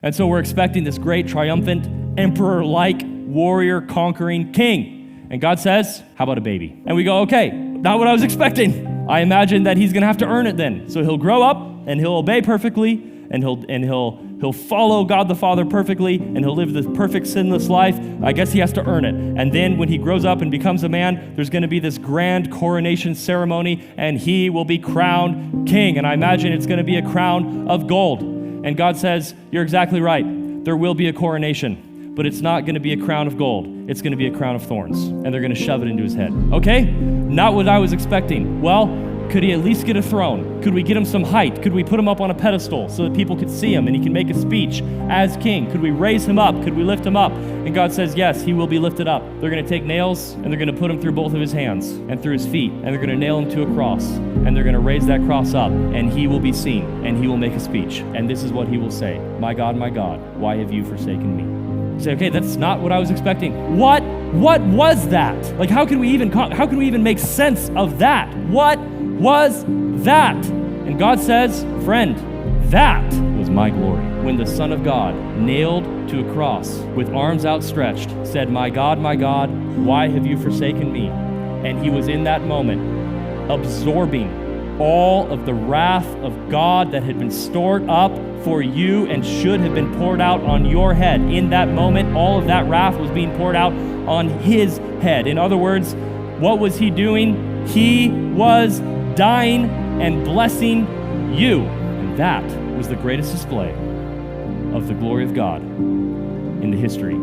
And so we're expecting this great, triumphant, emperor-like, warrior-conquering king. And God says, how about a baby? And we go, okay, not what I was expecting. I imagine that he's going to have to earn it then. So he'll grow up, and he'll obey perfectly, and he'll follow God the Father perfectly, and he'll live this perfect sinless life. I guess he has to earn it. And then when he grows up and becomes a man, there's going to be this grand coronation ceremony, and he will be crowned king. And I imagine it's going to be a crown of gold. And God says, you're exactly right. There will be a coronation, but it's not going to be a crown of gold. It's going to be a crown of thorns, and they're going to shove it into his head. Okay? Not what I was expecting. Well, could he at least get a throne? Could we get him some height? Could we put him up on a pedestal so that people could see him and he can make a speech as king? Could we raise him up? Could we lift him up? And God says, yes, he will be lifted up. They're going to take nails and they're going to put him through both of his hands and through his feet, and they're going to nail him to a cross, and they're going to raise that cross up, and he will be seen, and he will make a speech. And this is what he will say: my God, why have you forsaken me? You say, okay, that's not what I was expecting. What was that? Like, how can we even make sense of that? What was that? And God says, friend, that was my glory. When the Son of God, nailed to a cross with arms outstretched, said, my God, why have you forsaken me? And he was in that moment absorbing all of the wrath of God that had been stored up for you and should have been poured out on your head. In that moment, all of that wrath was being poured out on his head. In other words, what was he doing? He was dying and blessing you. And that was the greatest display of the glory of God in the history